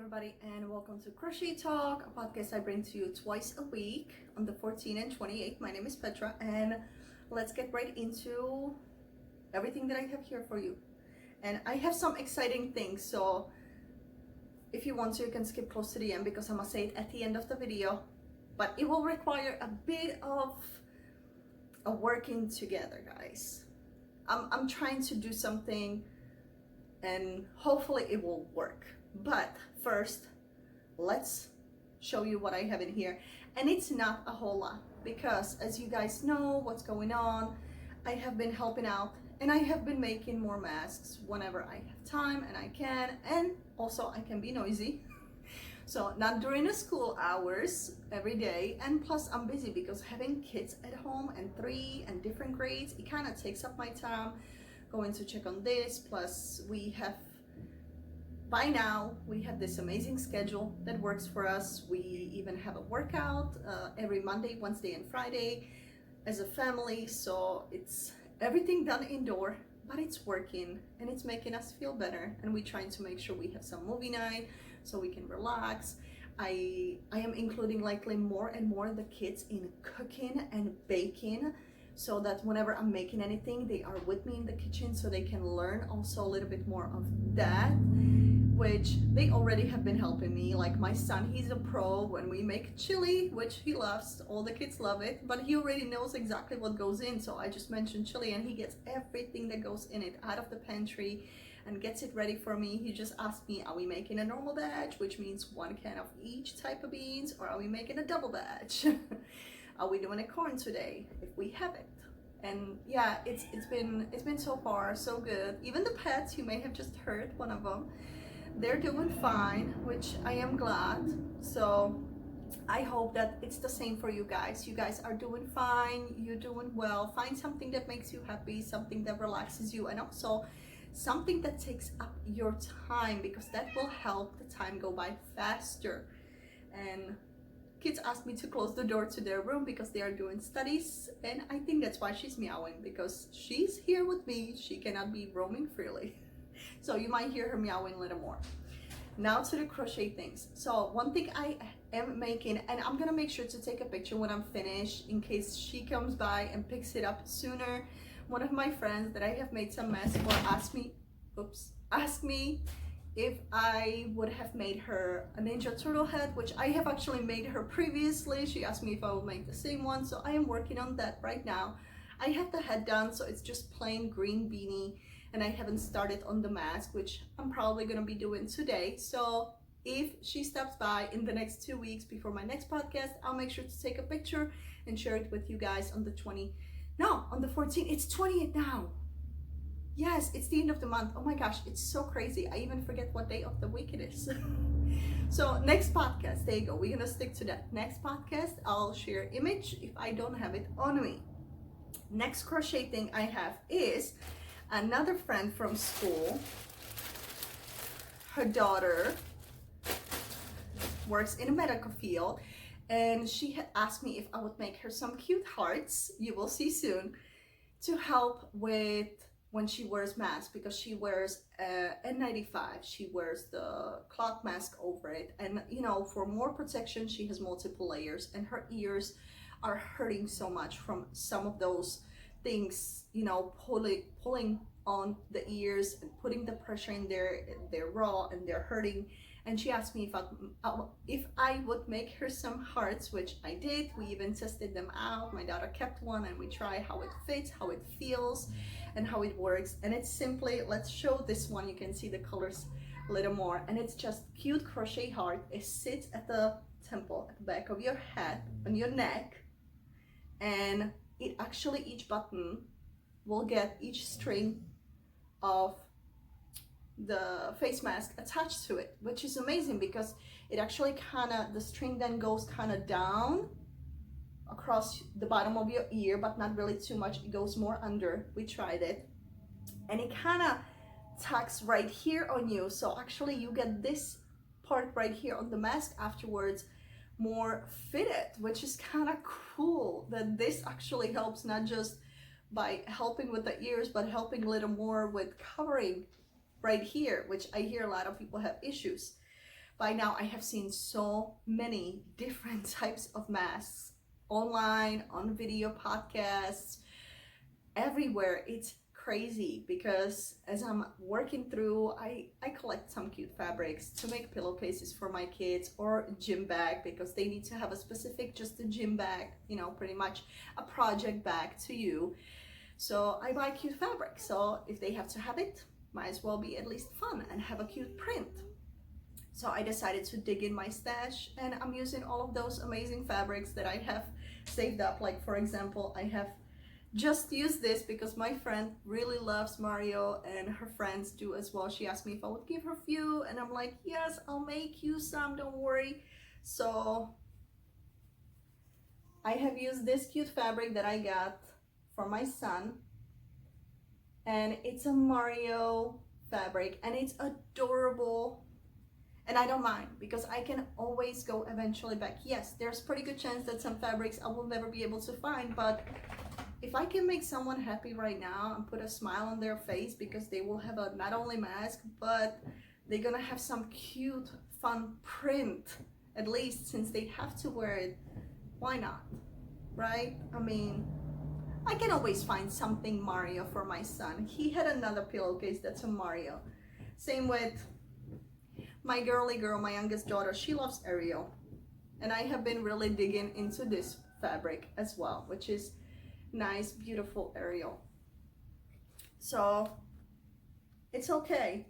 everybody, and welcome to Crochet Talk, a podcast I bring to you twice a week on the 14th and 28th. My name is Petra, and let's get right into everything that I have here for you. And I have some exciting things, so if you want to, you can skip close to the end because I'm gonna say it at the end of the video, but it will require a bit of a working together, guys. I'm trying to do something and hopefully it will work. But first, let's show you what I have in here. And it's not a whole lot because, as you guys know what's going on, I have been helping out and I have been making more masks whenever I have time and I can, and also I can be noisy. So not during the school hours every day, and plus I'm busy because having kids at home and 3 and different grades, it kind of takes up my time going to check on this. Plus by now we have this amazing schedule that works for us. We even have a workout every Monday, Wednesday and Friday as a family, so it's everything done indoor, but it's working and it's making us feel better. And we're trying to make sure we have some movie night so we can relax. I am including likely more and more the kids in cooking and baking, so that whenever I'm making anything, they are with me in the kitchen so they can learn also a little bit more of that, which they already have been helping me. Like my son, he's a pro when we make chili, which he loves. All the kids love it, but he already knows exactly what goes in. So I just mentioned chili and he gets everything that goes in it out of the pantry and gets it ready for me. He just asked me, are we making a normal batch, which means 1 can of each type of beans, or are we making a double batch? Are we doing a corn today if we have it? And yeah, it's been so far so good. Even the pets, you may have just heard one of them, they're doing fine, which I am glad. So I hope that it's the same for you guys. You guys are doing fine, you're doing well. Find something that makes you happy, something that relaxes you, and also something that takes up your time, because that will help the time go by faster. And kids ask me to close the door to their room because they are doing studies, and I think that's why she's meowing, because she's here with me. She cannot be roaming freely. So you might hear her meowing a little more. Now to the crochet things. So one thing I am making, and I'm gonna make sure to take a picture when I'm finished in case she comes by and picks it up sooner. One of my friends that I have made some mess for asked me if I would have made her a Ninja Turtle head, which I have actually made her previously. She asked me if I would make the same one, so I am working on that right now. I have the head done, so it's just plain green beanie, and I haven't started on the mask, which I'm probably gonna be doing today. So if she stops by in the next 2 weeks before my next podcast, I'll make sure to take a picture and share it with you guys on the 14th. It's 28th now. Yes, it's the end of the month. Oh my gosh, it's so crazy. I even forget what day of the week it is. So next podcast, there you go. We're gonna stick to that. Next podcast, I'll share image if I don't have it on me. Next crochet thing I have is another friend from school. Her daughter works in a medical field, and she had asked me if I would make her some cute hearts, you will see soon, to help with when she wears masks, because she wears N95. She wears the cloth mask over it, and you know, for more protection she has multiple layers, and her ears are hurting so much from some of those things, you know, pulling on the ears and putting the pressure in there. They're raw and they're hurting. And she asked me if I would make her some hearts, which I did. We even tested them out. My daughter kept one and we tried how it fits, how it feels, and how it works. And it's simply, let's show this one. You can see the colors a little more. And it's just cute crochet heart. It sits at the temple, at the back of your head, on your neck. And it actually, each button will get each string of the face mask attached to it, which is amazing because it actually the string then goes down across the bottom of your ear, but not really too much. It goes more under. We tried it, and it tucks right here on you. So actually you get this part right here on the mask afterwards more fitted, which is cool that this actually helps, not just by helping with the ears, but helping a little more with covering right here, which I hear a lot of people have issues. By now I have seen so many different types of masks online, on video podcasts, everywhere. It's crazy because as I'm working through, I collect some cute fabrics to make pillowcases for my kids, or a gym bag because they need to have a specific, just a gym bag, you know, pretty much a project bag to you. So I buy cute fabric, so if they have to have it, might as well be at least fun and have a cute print. So I decided to dig in my stash, and I'm using all of those amazing fabrics that I have saved up. Like for example, I have just used this because my friend really loves Mario and her friends do as well. She asked me if I would give her a few, and I'm like, yes, I'll make you some, don't worry. So I have used this cute fabric that I got for my son, and it's a Mario fabric and it's adorable, and I don't mind because I can always go eventually back. Yes, there's pretty good chance that some fabrics I will never be able to find, but if I can make someone happy right now and put a smile on their face because they will have a not only mask, but they're gonna have some cute fun print, at least since they have to wear it, why not, right? I mean, I can always find something Mario for my son. He had another pillowcase that's a Mario. Same with my girly girl, my youngest daughter. She loves Ariel, and I have been really digging into this fabric as well, which is nice, beautiful Ariel. So it's okay.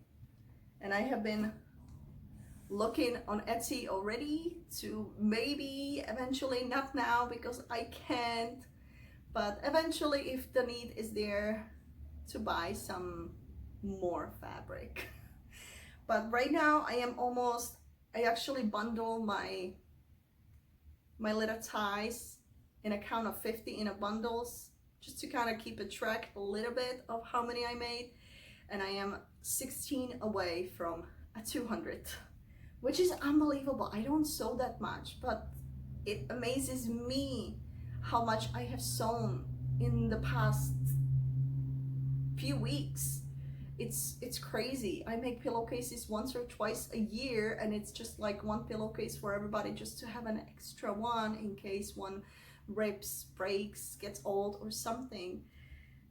And I have been looking on Etsy already to maybe eventually, not now because I can't, but eventually if the need is there, to buy some more fabric. But right now I actually bundle my little ties in a count of 50 in a bundles, just to kind of keep a track a little bit of how many I made. And I am 16 away from a 200, which is unbelievable. I don't sew that much, but it amazes me how much I have sewn in the past few weeks. It's crazy. I make pillowcases once or twice a year, and it's just like one pillowcase for everybody, just to have an extra one in case one rips, breaks, gets old or something.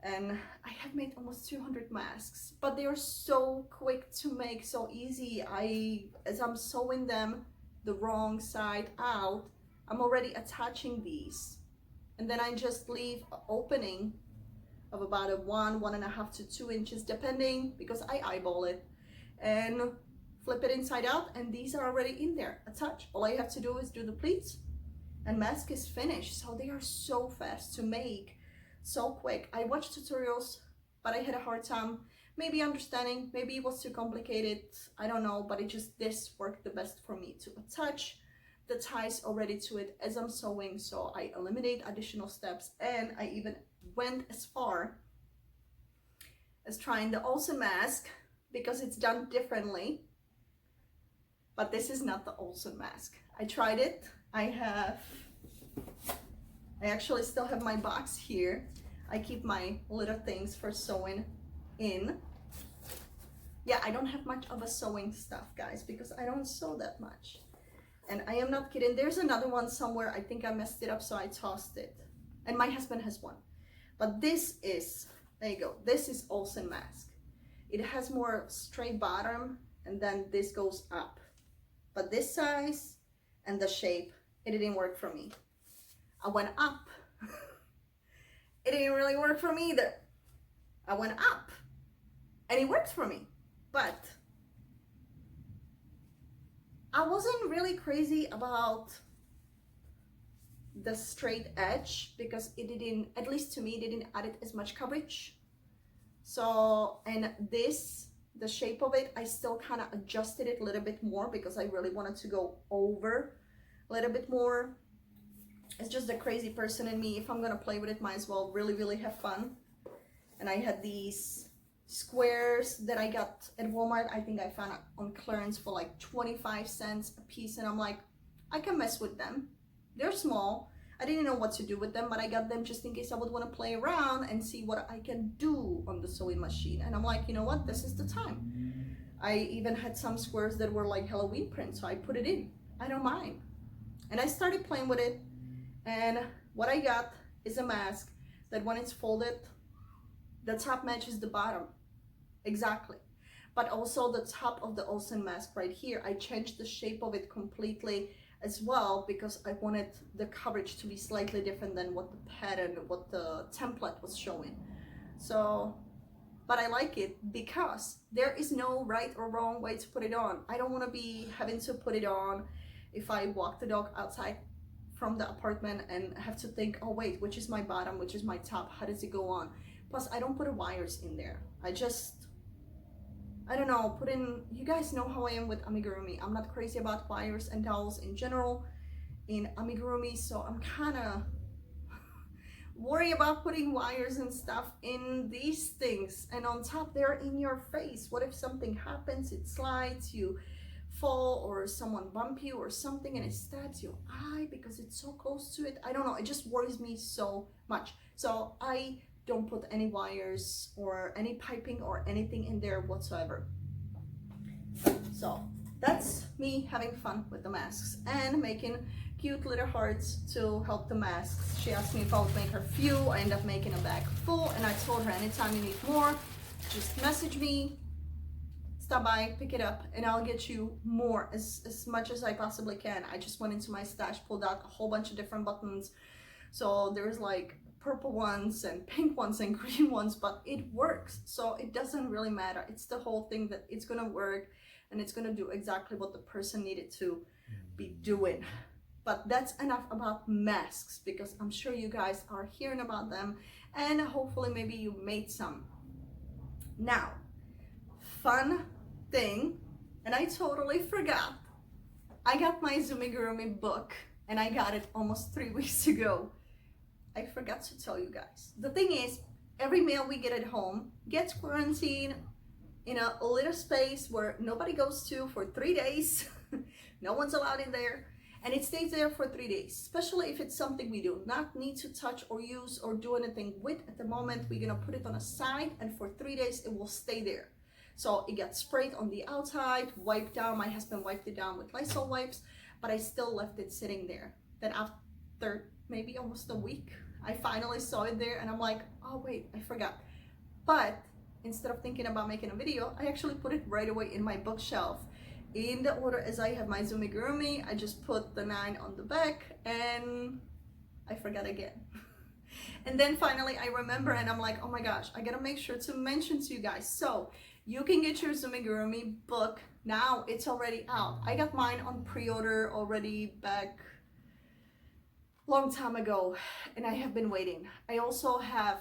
And I have made almost 200 masks, but they are so quick to make, so easy. As I'm sewing them the wrong side out, I'm already attaching these, and then I just leave an opening of about a 1.5 to 2 inches depending, because I eyeball it, and flip it inside out, and these are already in there attached. All I have to do is do the pleats and mask is finished. So they are so fast to make, so quick. I watched tutorials, but I had a hard time maybe understanding, maybe it was too complicated, I don't know, but this worked the best for me to attach the ties already to it as I'm sewing, so I eliminate additional steps. And I even went as far as trying the Olsen mask because it's done differently, but this is not the Olsen mask. I tried it. I actually still have my box here. I keep my little things for sewing in. Yeah, I don't have much of a sewing stuff, guys, because I don't sew that much. And I am not kidding. There's another one somewhere. I think I messed it up, so I tossed it. And my husband has one. But this is, there you go. This is Olsen mask. It has more straight bottom, and then this goes up. But this size and the shape, it didn't work for me. I went up. It didn't really work for me either. I went up, and it works for me. But I wasn't really crazy about the straight edge because it didn't, at least to me, it didn't add it as much coverage. So, and this, the shape of it, I still kind of adjusted it a little bit more because I really wanted to go over a little bit more. It's just a crazy person in me. If I'm gonna play with it, might as well really have fun. And I had these squares that I got at Walmart. I think I found it on clearance for like 25 cents a piece, and I'm like, I can mess with them. They're small. I didn't know what to do with them, but I got them just in case I would want to play around and see what I can do on the sewing machine. And I'm like, you know what, this is the time. I even had some squares that were like Halloween prints, so I put it in. I don't mind. And I started playing with it, and what I got is a mask that when it's folded, the top matches the bottom exactly, but also the top of the Olsen mask right here, I changed the shape of it completely as well, because I wanted the coverage to be slightly different than what the pattern, what the template was showing. So, but I like it because there is no right or wrong way to put it on. I don't want to be having to put it on if I walk the dog outside from the apartment and have to think, oh wait, which is my bottom, which is my top, how does it go on? Plus, I don't put wires in there. I don't know, put in, you guys know how I am with amigurumi. I'm not crazy about wires and dowels in general in amigurumi, so I'm kind of worried about putting wires and stuff in these things. And on top, they're in your face. What if something happens, it slides, you fall, or someone bump you or something and it stabs your eye because it's so close to it? I don't know, it just worries me so much. So I don't put any wires or any piping or anything in there whatsoever. So that's me having fun with the masks and making cute little hearts to help the masks. She asked me if I would make her few. I ended up making a bag full, and I told her anytime you need more, just message me, stop by, pick it up, and I'll get you more, as much as I possibly can. I just went into my stash, pulled out a whole bunch of different buttons. So there's like purple ones and pink ones and green ones, but it works, so it doesn't really matter. It's the whole thing that it's gonna work and it's gonna do exactly what the person needed to be doing. But that's enough about masks, because I'm sure you guys are hearing about them, and hopefully maybe you made some. Now, fun thing, and I totally forgot, I got my Amigurumi book, and I got it almost 3 weeks ago. I forgot to tell you guys. The thing is, every mail we get at home gets quarantined in a little space where nobody goes to for 3 days. No one's allowed in there, and it stays there for 3 days, especially if it's something we do not need to touch or use or do anything with at the moment. We're gonna put it on a side, and for 3 days it will stay there. So it got sprayed on the outside, wiped down. My husband wiped it down with Lysol wipes, but I still left it sitting there. Then after maybe almost a week, I finally saw it there, and I'm like, oh wait, I forgot. But instead of thinking about making a video, I actually put it right away in my bookshelf in the order as I have my Amigurumi. I just put the 9 on the back, and I forgot again. And then finally I remember, and I'm like, oh my gosh, I gotta make sure to mention to you guys. So you can get your Amigurumi book now. It's already out. I got mine on pre-order already back long time ago, and I have been waiting. I also have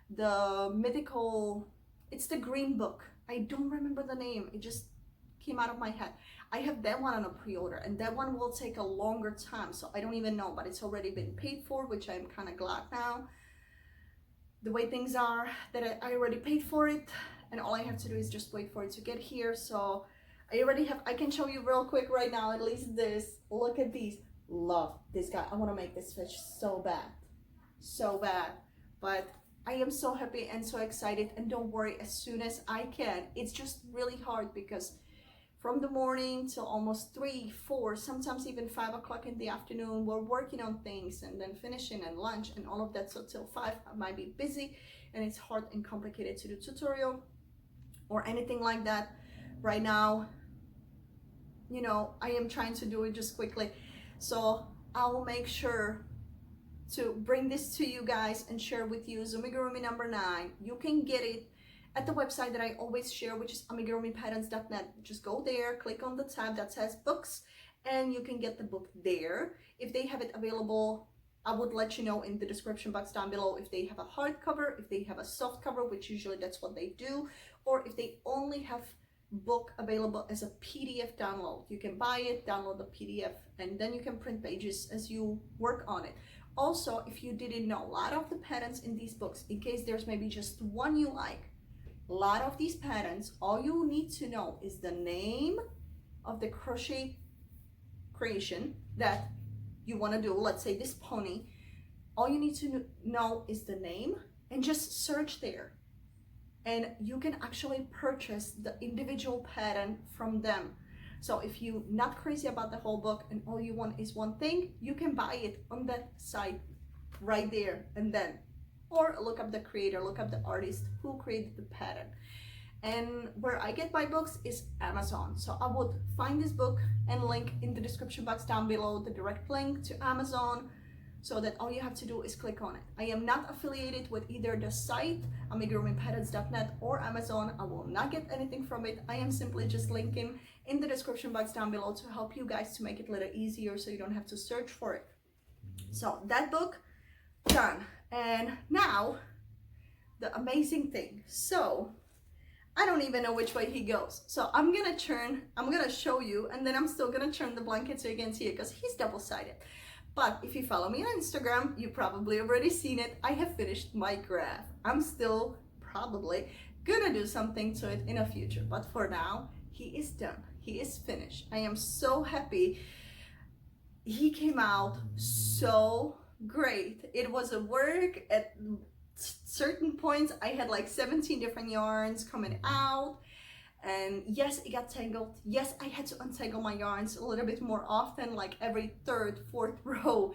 the mythical, it's the green book. I don't remember the name. It just came out of my head. I have that one on a pre-order, and that one will take a longer time, so I don't even know, but it's already been paid for, which I'm kind of glad now. The way things are, that I already paid for it, and all I have to do is just wait for it to get here. So I already have, I can show you real quick right now, at least this. Look at these. Love this guy. I want to make this fish so bad, but I am so happy and so excited, and don't worry, as soon as I can. It's just really hard because from the morning till almost 3, 4, sometimes even 5 o'clock in the afternoon, we're working on things and then finishing and lunch and all of that. So till 5 I might be busy, and it's hard and complicated to do tutorial or anything like that right now. You know, I am trying to do it just quickly. So I will make sure to bring this to you guys and share with you Amigurumi number 9. You can get it at the website that I always share, which is amigurumipatterns.net. Just go there, click on the tab that says books, and you can get the book there. If they have it available, I would let you know in the description box down below if they have a hardcover, if they have a soft cover, which usually that's what they do, or if they only have book available as a PDF download. You can buy it, download the PDF, and then you can print pages as you work on it. Also, if you didn't know, a lot of the patterns in these books, in case there's maybe just one you like, a lot of these patterns, all you need to know is the name of the crochet creation that you want to do. Let's say this pony. All you need to know is the name, and just search there. and you can actually purchase the individual pattern from them. So if you're not crazy about the whole book and all you want is one thing, you can buy it on that site right there and then, or look up the creator, look up the artist who created the pattern. And where I get my books is Amazon. So I would find this book and link in the description box down below, the direct link to Amazon, so that all you have to do is click on it. I am not affiliated with either the site amigurumipatterns.net or Amazon. I will not get anything from it. I am simply just linking in the description box down below to help you guys to make it a little easier so you don't have to search for it. So that book done. And now the amazing thing. So I don't even know which way he goes. So I'm gonna show you, and then I'm still gonna turn the blanket so you can see it because he's double-sided. But if you follow me on Instagram, you probably already seen it. I have finished my graph. I'm still probably gonna do something to it in the future. But for now, he is done. He is finished. I am so happy. He came out so great. It was a work at certain points. I had like 17 different yarns coming out, and yes, it got tangled. Yes, I had to untangle my yarns a little bit more often, like every third, fourth row,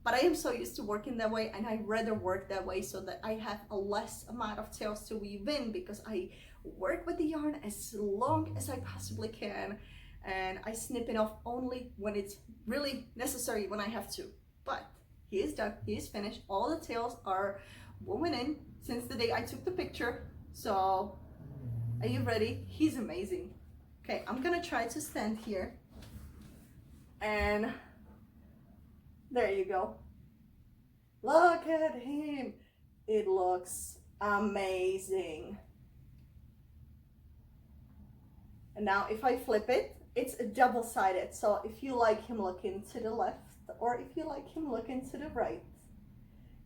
but I am so used to working that way, and I rather work that way so that I have a less amount of tails to weave in, because I work with the yarn as long as I possibly can, and I snip it off only when it's really necessary, when I have to. But he is done. He is finished. All the tails are woven in since the day I took the picture. So are you ready? He's amazing. Okay, I'm gonna try to stand here, and there you go. Look at him. It looks amazing. And now if I flip it, it's a double-sided. So if you like him looking to the left, or if you like him looking to the right,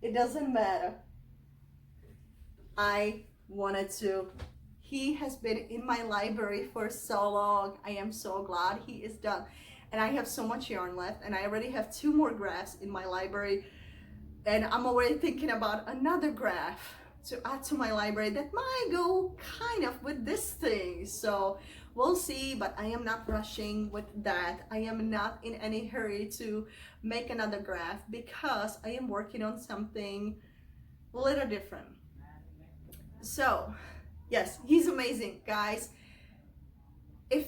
it doesn't matter. I wanted to. He has been in my library for so long. I am so glad he is done. And I have so much yarn left, and I already have 2 more graphs in my library, and I'm already thinking about another graph to add to my library that might go kind of with this thing. So we'll see, but I am not rushing with that. I am not in any hurry to make another graph because I am working on something a little different. So yes, he's amazing, guys. If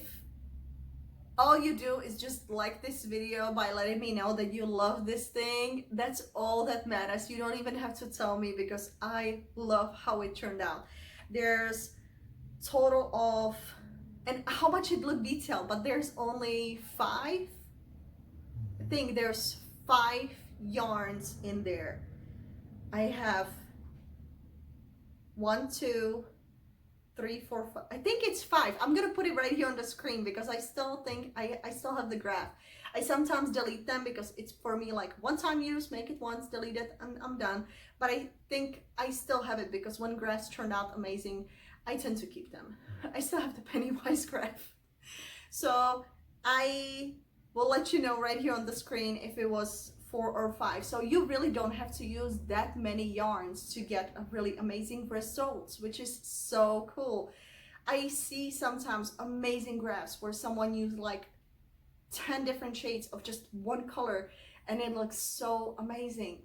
all you do is just like this video by letting me know that you love this thing, that's all that matters. You don't even have to tell me, because I love how it turned out. There's total of, and how much it looked detailed, but there's only 5. I think there's 5 yarns in there. I have 1, 2, 3, 4, 5. I think it's 5. I'm gonna put it right here on the screen because I still think I still have the graph. I sometimes delete them because it's for me like one-time use, make it once, delete it, and I'm done. But I think I still have it because when graphs turned out amazing, I tend to keep them. I still have the Pennywise graph. So I will let you know right here on the screen if it was 4 or 5. So you really don't have to use that many yarns to get a really amazing results, which is so cool. I see sometimes amazing graphs where someone used like 10 different shades of just one color and it looks so amazing.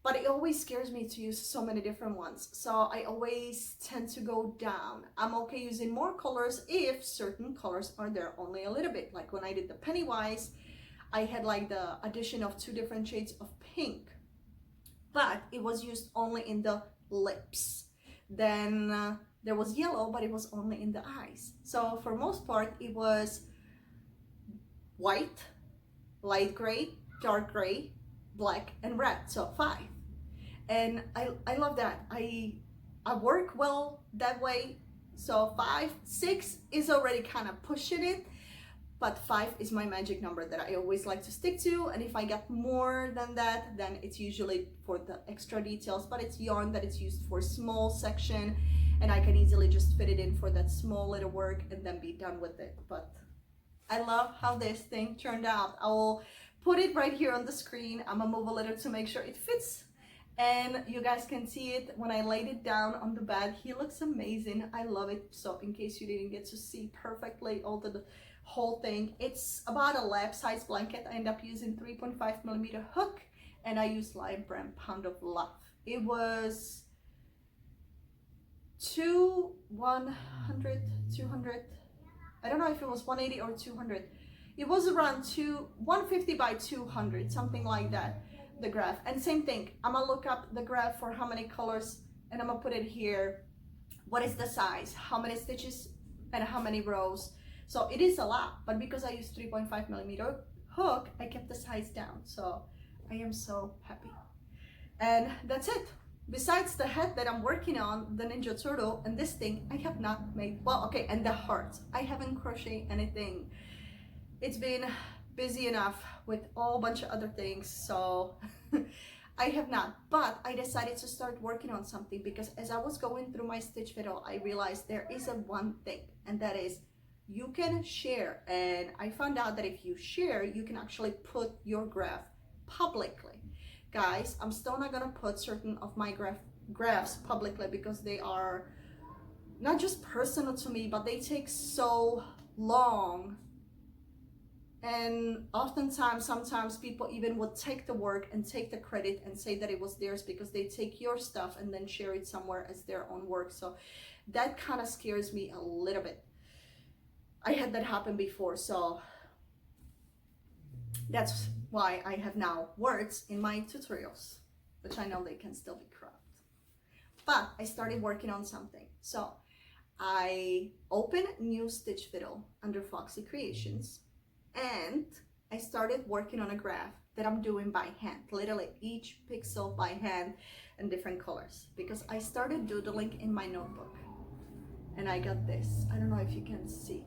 But it always scares me to use so many different ones. So I always tend to go down. I'm okay using more colors if certain colors are there only a little bit. Like when I did the Pennywise, I had like the addition of 2 different shades of pink, but it was used only in the lips. Then there was yellow, but it was only in the eyes. So for most part, it was white, light gray, dark gray, black, and red. So 5. And I love that. I work well that way. So 5, 6 is already kind of pushing it. But 5 is my magic number that I always like to stick to, and if I get more than that, then it's usually for the extra details, but it's yarn that it's used for small section, and I can easily just fit it in for that small little work and then be done with it. But I love how this thing turned out. I will put it right here on the screen. I'm gonna move a little to make sure it fits And you guys can see it when I laid it down on the bed. He looks amazing. I love it. So in case you didn't get to see perfectly all the whole thing, it's about a lap size blanket. I end up using 3.5mm hook, and I use Lion Brand Pound of Love. It was 100, 200. I don't know if it was 180 or 200. It was around 150 by 200, something like that, the graph. And same thing, I'm gonna look up the graph for how many colors, and I'm gonna put it here. What is the size, how many stitches, and how many rows. So it is a lot, but because I use 3.5mm hook, I kept the size down. So I am so happy. And that's it. Besides the head that I'm working on, the Ninja Turtle, and this thing, I have not made, well, okay, and the hearts. I haven't crocheted anything. It's been busy enough with a whole bunch of other things, so I have not. But I decided to start working on something because as I was going through my stitch video, I realized there is a one thing, and that is you can share. And I found out that if you share, you can actually put your graph publicly. Guys, I'm still not gonna put certain of my graphs publicly because they are not just personal to me, but they take so long. And oftentimes, sometimes people even would take the work and take the credit and say that it was theirs because they take your stuff and then share it somewhere as their own work. So that kind of scares me a little bit. I had that happen before, so that's why I have now words in my tutorials, which I know they can still be cropped. But I started working on something. So I opened new stitch fiddle under Foxy Creations, and I started working on a graph that I'm doing by hand, literally each pixel by hand and different colors, because I started doodling in my notebook. And I got this, I don't know if you can see.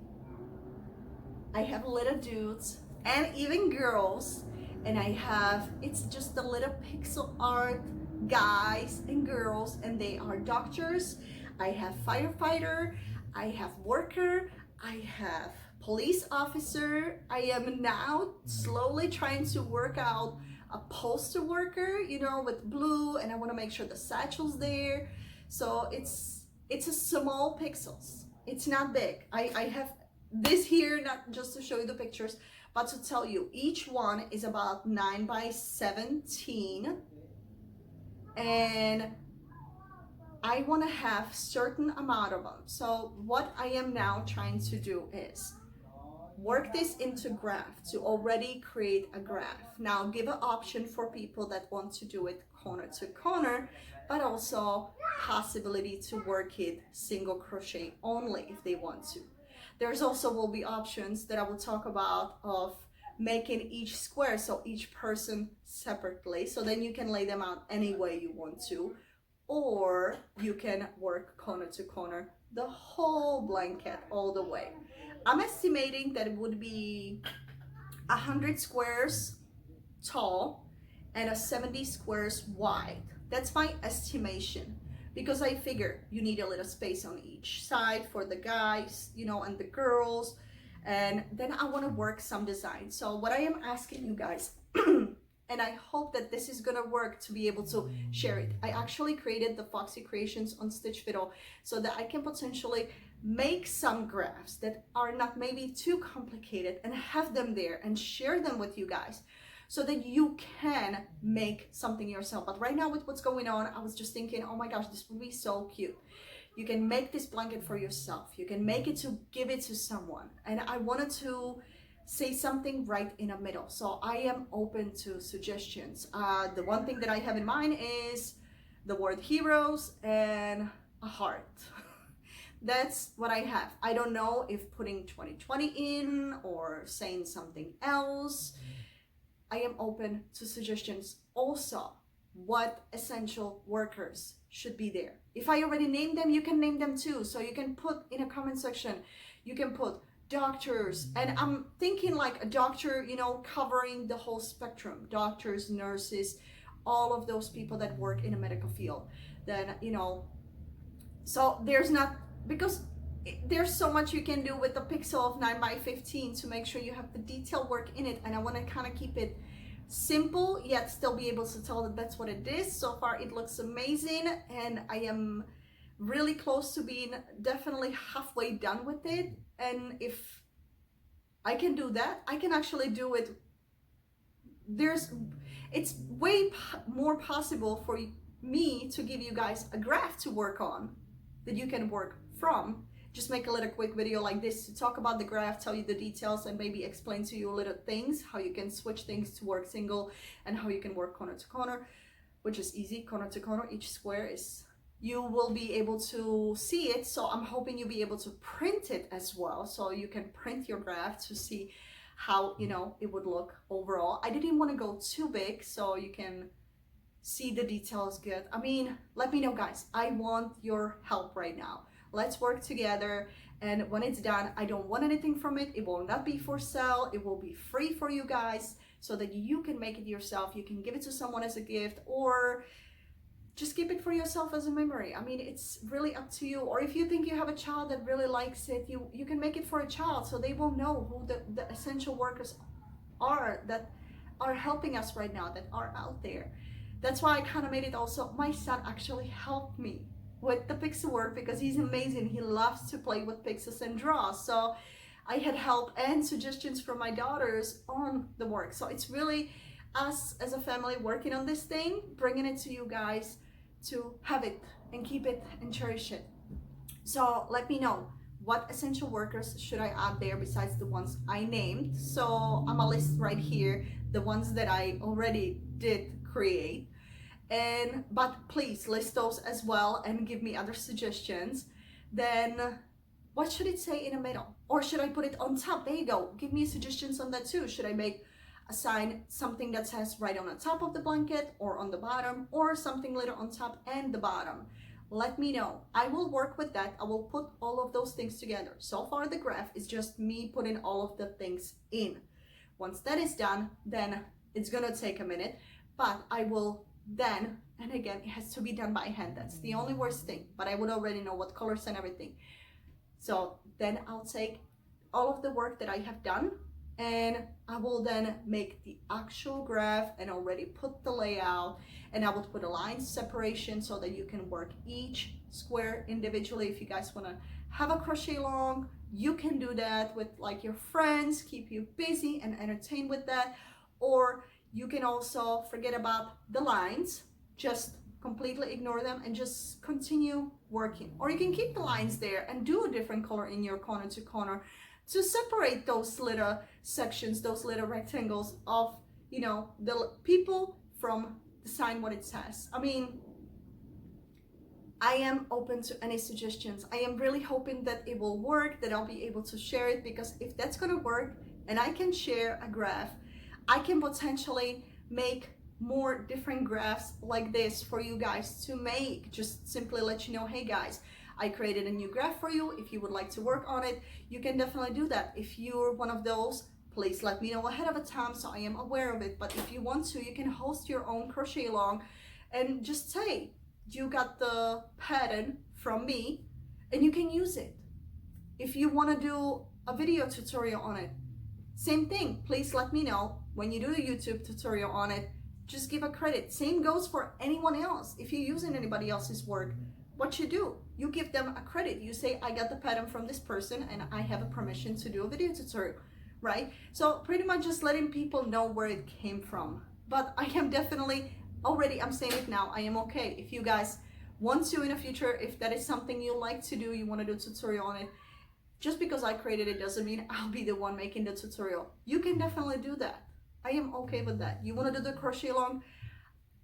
I have little dudes and even girls, and I have, it's just the little pixel art guys and girls, and they are doctors. I have firefighter, I have worker, I have police officer. I am now slowly trying to work out a postal worker, you know, with blue, and I want to make sure the satchel's there. So it's a small pixels. It's not big. I have this here not just to show you the pictures, but to tell you each one is about 9 by 17, and I want to have certain amount of them. So what I am now trying to do is work this into graph to already create a graph. Now give an option for people that want to do it corner to corner, but also possibility to work it single crochet only if they want to. There's also will be options that I will talk about of making each square, so each person separately, so then you can lay them out any way you want to, or you can work corner to corner the whole blanket all the way. I'm estimating that it would be 100 squares tall and 70 squares wide. That's my estimation, because I figure you need a little space on each side for the guys, you know, and the girls, and then I want to work some design. So what I am asking you guys, and I hope that this is gonna work to be able to share it. I actually created the Foxy Creations on Stitch Fiddle so that I can potentially make some graphs that are not maybe too complicated and have them there and share them with you guys so that you can make something yourself. But right now with what's going on, I was just thinking, oh my gosh, this would be so cute. You can make this blanket for yourself. You can make it to give it to someone. And I wanted to say something right in the middle. So I am open to suggestions. The one thing that I have in mind is the word heroes and a heart. That's what I have. I don't know if putting 2020 in or saying something else. I am open to suggestions. Also, what essential workers should be there. If I already named them, you can name them too. So you can put in a comment section, you can put doctors, and I'm thinking like a doctor, you know, covering the whole spectrum, doctors, nurses, all of those people that work in a medical field. Then, you know, so there's not, because there's so much you can do with a pixel of 9 by 15 to make sure you have the detail work in it, and I want to kind of keep it simple yet still be able to tell that that's what it is. So far it looks amazing, and I am really close to being definitely halfway done with it. And if I can do that, I can actually do it. It's way more possible for me to give you guys a graph to work on that you can work from. Just make a little quick video like this to talk about the graph, tell you the details, and maybe explain to you little things, how you can switch things to work single and how you can work corner to corner, which is easy. Corner to corner, each square is, you will be able to see it. So I'm hoping you'll be able to print it as well, so you can print your graph to see how, you know, it would look overall. I didn't want to go too big so you can see the details good. I mean, let me know, guys. I want your help right now. Let's work together, and when it's done, I don't want anything from it. It will not be for sale. It will be free for you guys so that you can make it yourself. You can give it to someone as a gift, or just keep it for yourself as a memory. I mean, it's really up to you. Or if you think you have a child that really likes it, you can make it for a child so they will know who the essential workers are that are helping us right now, that are out there. That's why I kind of made it also. My son actually helped me with the pixel work because he's amazing. He loves to play with pixels and draw. So I had help and suggestions from my daughters on the work. So it's really us as a family working on this thing, bringing it to you guys to have it and keep it and cherish it. So let me know, what essential workers should I add there besides the ones I named? So I'm a list right here, the ones that I already did create. But please list those as well and give me other suggestions. Then what should it say in the middle? Or should I put it on top? There you go. Give me suggestions on that too. Should I make a sign, something that says right on the top of the blanket or on the bottom, or something little on top and the bottom? Let me know. I will work with that. I will put all of those things together. So far the graph is just me putting all of the things in. Once that is done, then it's gonna take a minute, but I will then, and again, it has to be done by hand. That's the only worst thing, but I would already know what colors and everything. So then I'll take all of the work that I have done, and I will then make the actual graph and already put the layout, and I will put a line separation so that you can work each square individually. If you guys want to have a crochet along, you can do that with like your friends, keep you busy and entertained with that. Or you can also forget about the lines, just completely ignore them and just continue working. Or you can keep the lines there and do a different color in your corner to corner to separate those little sections, those little rectangles of, you know, the people from the sign, what it says. I mean, I am open to any suggestions. I am really hoping that it will work, that I'll be able to share it, because if that's gonna work and I can share a graph, I can potentially make more different graphs like this for you guys to make. Just simply let you know, hey guys, I created a new graph for you. If you would like to work on it, you can definitely do that. If you're one of those, please let me know ahead of a time so I am aware of it. But if you want to, you can host your own crochet along and just say you got the pattern from me and you can use it. If you want to do a video tutorial on it, same thing. Please let me know when you do a YouTube tutorial on it. Just give a credit. Same goes for anyone else. If you're using anybody else's work, what you do, you give them a credit. You say, I got the pattern from this person and I have a permission to do a video tutorial, right? So pretty much just letting people know where it came from. But I am definitely already, I'm saying it now, I am okay. If you guys want to in the future, if that is something you like to do, you want to do a tutorial on it, just because I created it doesn't mean I'll be the one making the tutorial. You can definitely do that. I am okay with that. You want to do the crochet along?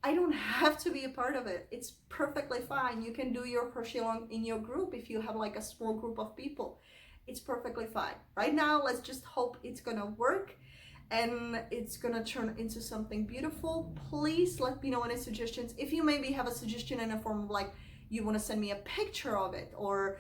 I don't have to be a part of it. It's perfectly fine. You can do your crochet along in your group if you have like a small group of people. It's perfectly fine. Right now, let's just hope it's gonna work and it's gonna turn into something beautiful. Please let me know any suggestions. If you maybe have a suggestion in a form of like, you want to send me a picture of it, or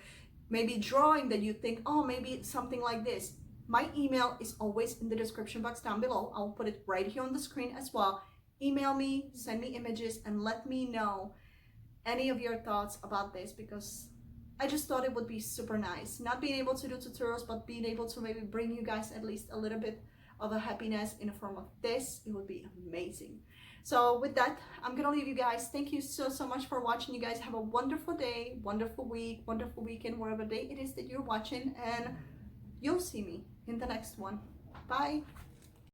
maybe drawing that you think, oh, maybe something like this. My email is always in the description box down below. I'll put it right here on the screen as well. Email me, send me images, and let me know any of your thoughts about this, because I just thought it would be super nice. Not being able to do tutorials, but being able to maybe bring you guys at least a little bit of a happiness in the form of this, it would be amazing. So with that, I'm gonna leave you guys. Thank you so much for watching. You guys have a wonderful day, wonderful week, wonderful weekend, whatever day it is that you're watching, and you'll see me in the next one. Bye.